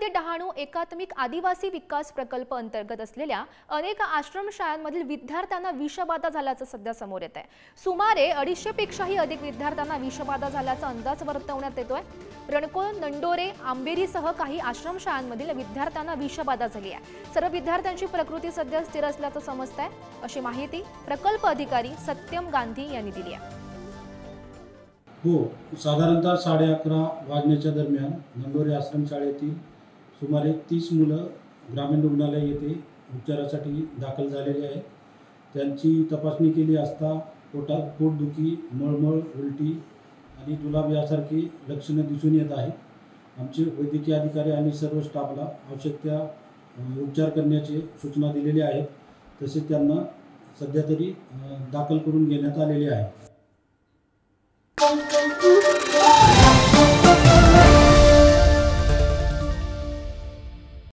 डहाणू एकात्मिक आदिवासी विकास प्रकल्प अंतर्गत असलेल्या अनेक आश्रमशाळांमधील विद्यार्थ्यांना विषबाधा झाल्याचं सध्या समोर येत आहे। सुमारे 250 पेक्षाही अधिक विद्यार्थ्यांना विषबाधा झाल्याचा अंदाज वर्तवण्यात येतोय। रणकोळ, नंडोरे, आंबेरीसह काही आश्रमशाळांमधील विद्यार्थ्यांना विषबाधा झाली आहे। सर्व विद्यार्थ्यांची प्रकृती सध्या स्थिर असल्याचं समजतंय, अशी माहिती प्रकल्प अधिकारी सत्यम गांधी यांनी दिली आहे। हो, साधारणतः 11:30 वाजण्याच्या दरम्यान नंडोरे आश्रमशाळेतील सुमारे 30 मुलं ग्रामीण रुग्णालय येथे उपचारासाठी दाखल झालेली आहेत। त्यांची तपासणी केली असता पोटात पोटदुखी, मळमळ, उलटी आणि जुलाब यासारखी लक्षणे दिसून येत आहेत। आमचे वैद्यकीय अधिकारी आणि सर्व स्टाफला आवश्यक त्या उपचार करण्याची सूचना दिलेली आहेत। तसेच त्यांना सध्या तरी दाखल करून घेण्यात आलेले आहे।